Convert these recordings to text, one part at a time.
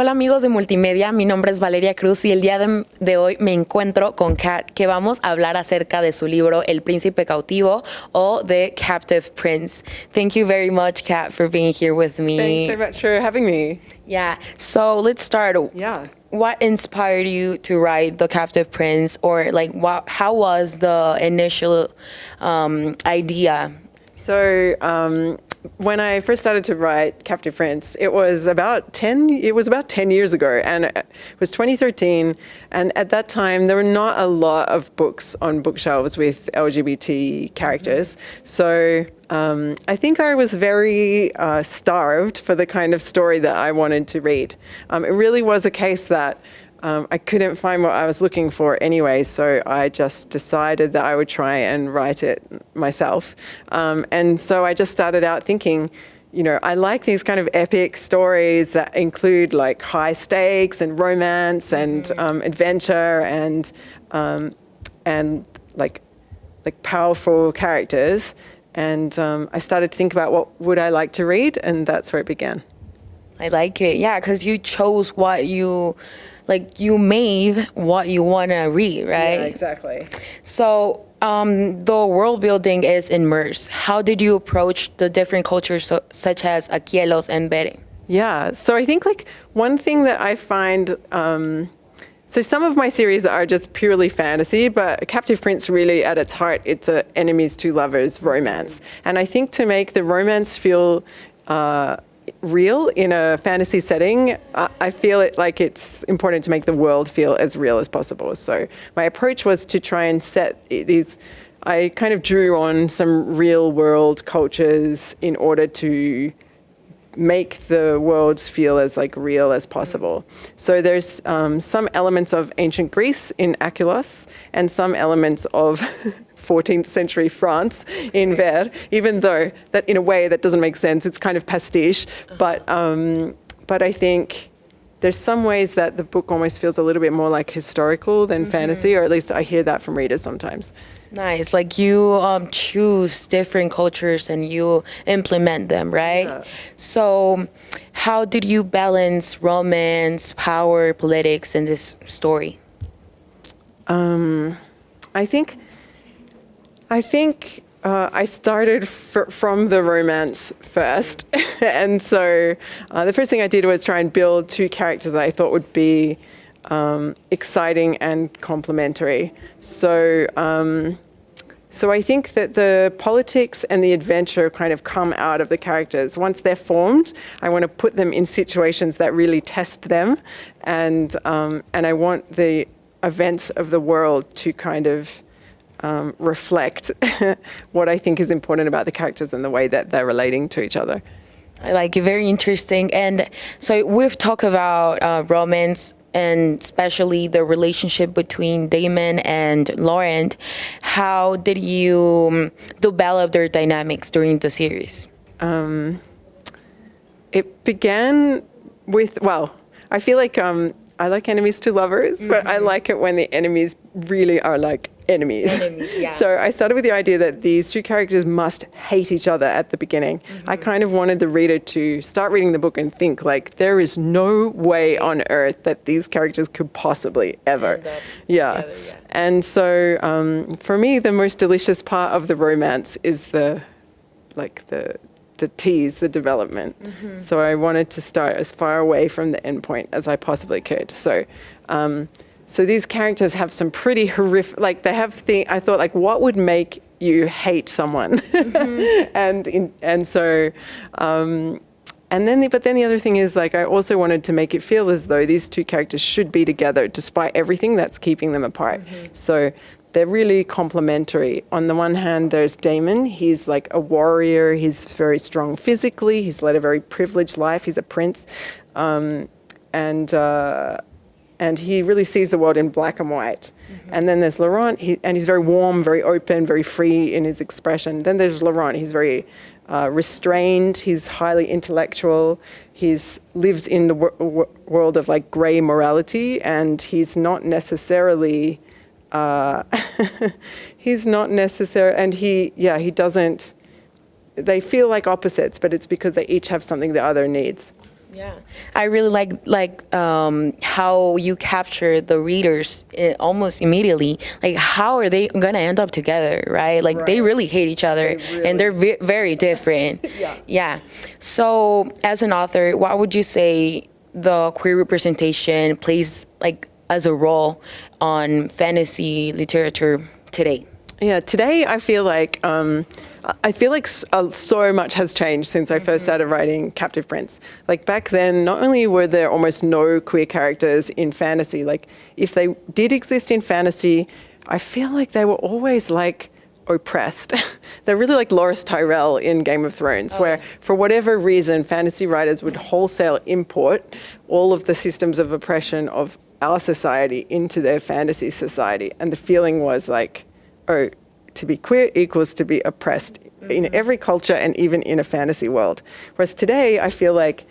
Hola amigos de Multimedia, mi nombre es Valeria Cruz y el día de hoy me encuentro con Kat, que vamos a hablar acerca de su libro El príncipe cautivo o The Captive Prince. Thank you very much, Kat, for being here with me. Thanks so much for having me. Yeah, so let's start. Yeah. What inspired you to write The Captive Prince, or like how was the initial idea? So when I first started to write Captive Prince, it was about 10 years ago, and it was 2013, and at that time there were not a lot of books on bookshelves with LGBT characters. So I think I was very starved for the kind of story that I wanted to read. It really was a case that I couldn't find what I was looking for anyway, so I just decided that I would try and write it myself. And so I just started out thinking, you know, I like these kind of epic stories that include like high stakes and romance and adventure and like powerful characters. And I started to think about what would I like to read, and that's where it began. I like it, yeah, because you chose what you made what you want to read, right? Yeah, exactly. So the world building is immersed. How did you approach the different cultures such as Akielos and Bere? Yeah, so I think like one thing that I find, so some of my series are just purely fantasy, but Captive Prince really at its heart, it's a enemies to lovers romance. And I think to make the romance feel real in a fantasy setting, I feel like it's important to make the world feel as real as possible. So my approach was to try and set these, I kind of drew on some real world cultures in order to make the worlds feel as like real as possible. So there's some elements of ancient Greece in Akielos and some elements of 14th century France in Ver, even though that in a way that doesn't make sense. It's kind of pastiche, but I think there's some ways that the book almost feels a little bit more like historical than fantasy, or at least I hear that from readers sometimes. Nice, like you choose different cultures and you implement them, right? Yeah. So how did you balance romance, power, politics in this story? I think I started from the romance first. And so the first thing I did was try and build two characters that I thought would be exciting and complementary. So I think that the politics and the adventure kind of come out of the characters. Once they're formed, I want to put them in situations that really test them. And I want the events of the world to kind of reflect what I think is important about the characters and the way that they're relating to each other. I like it, very interesting. And so we've talked about romance and especially the relationship between Damen and Laurent. How did you develop their dynamics during the series? It began with, well, I feel like I like enemies to lovers, but I like it when the enemies really are like enemies. Yeah. So I started with the idea that these two characters must hate each other at the beginning. I kind of wanted the reader to start reading the book and think like there is no way on earth that these characters could possibly ever. End up Yeah. together, yeah. And so for me, the most delicious part of the romance is the tease, the development. So I wanted to start as far away from the end point as I possibly could. So these characters have some pretty horrific, like they have I thought like what would make you hate someone? But then the other thing is like I also wanted to make it feel as though these two characters should be together despite everything that's keeping them apart. So they're really complementary. On the one hand, there's Damen. He's like a warrior. He's very strong physically. He's led a very privileged life. He's a prince. And he really sees the world in black and white. And then there's Laurent, and he's very warm, very open, very free in his expression. Then there's Laurent, he's very restrained, he's highly intellectual, lives in the world of like grey morality, and he's not necessarily, and he doesn't, they feel like opposites, but it's because they each have something the other needs. Yeah, I really like how you capture the readers almost immediately. Like, how are they gonna end up together, right? Like, they really hate each other, and they're very different. Yeah. So, as an author, what would you say the queer representation plays like as a role on fantasy literature today? Yeah, today I feel like so much has changed since I first started writing Captive Prince. Like back then, not only were there almost no queer characters in fantasy, like if they did exist in fantasy, I feel like they were always like oppressed. They're really like Loras Tyrell in Game of Thrones, where for whatever reason, fantasy writers would wholesale import all of the systems of oppression of our society into their fantasy society. And the feeling was like, oh, to be queer equals to be oppressed in every culture and even in a fantasy world. Whereas today, I feel like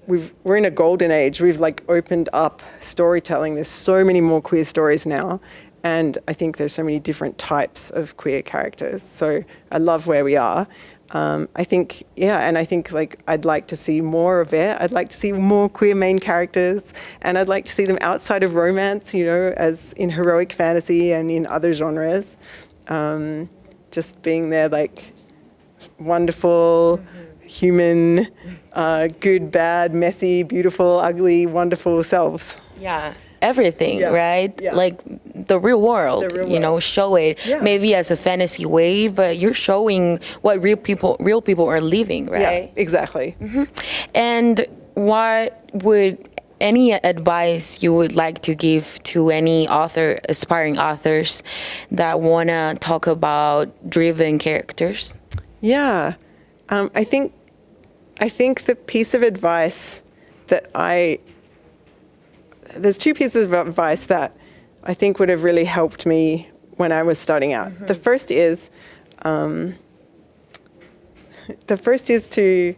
we're in a golden age. We've like opened up storytelling. There's so many more queer stories now. And I think there's so many different types of queer characters. So I love where we are. I think like I'd like to see more of it. I'd like to see more queer main characters, and I'd like to see them outside of romance, you know, as in heroic fantasy and in other genres. Just being there like wonderful, human, good, bad, messy, beautiful, ugly, wonderful selves. Yeah. Everything, right? Yeah. Like the real world, you know, show it maybe as a fantasy way, but you're showing what real people are living, right? Yeah, exactly. And what would any advice you would like to give to any aspiring authors that want to talk about driven characters? Yeah, I think the piece of advice that there's two pieces of advice that I think would have really helped me when I was starting out. The first is to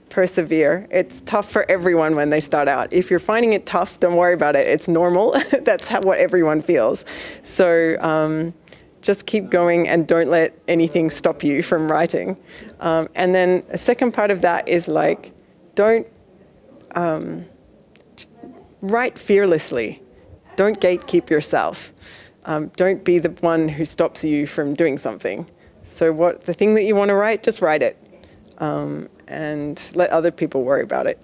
persevere. It's tough for everyone when they start out. If you're finding it tough, don't worry about it. It's normal. That's what everyone feels. So just keep going and don't let anything stop you from writing. And then a second part of that is like, don't write fearlessly. Don't gatekeep yourself. Don't be the one who stops you from doing something. So the thing that you want to write, just write it. And let other people worry about it.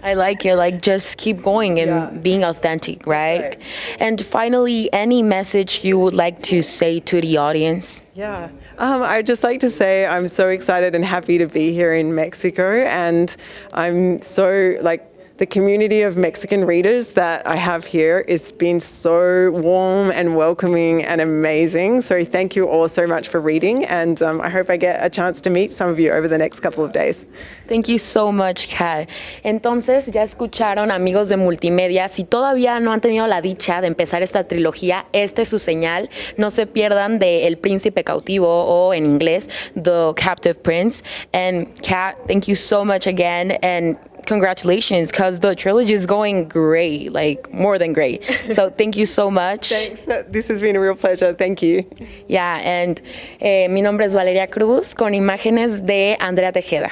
I like it. Like, just keep going and being authentic, right? And finally, any message you would like to say to the audience? Yeah. I'd just like to say I'm so excited and happy to be here in Mexico. And I'm so, like, the community of Mexican readers that I have here has been so warm and welcoming and amazing. So thank you all so much for reading, and I hope I get a chance to meet some of you over the next couple of days. Thank you so much, Kat. Entonces, ya escucharon, amigos de multimedia. Si todavía no han tenido la dicha de empezar esta trilogía, esta es su señal. No se pierdan de El Príncipe Cautivo, o en inglés, The Captive Prince. And Kat, thank you so much again, and congratulations, because the trilogy is going great, like more than great. So thank you so much. Thanks. This has been a real pleasure. Thank you. Yeah, and mi nombre es Valeria Cruz, con imágenes de Andrea Tejeda.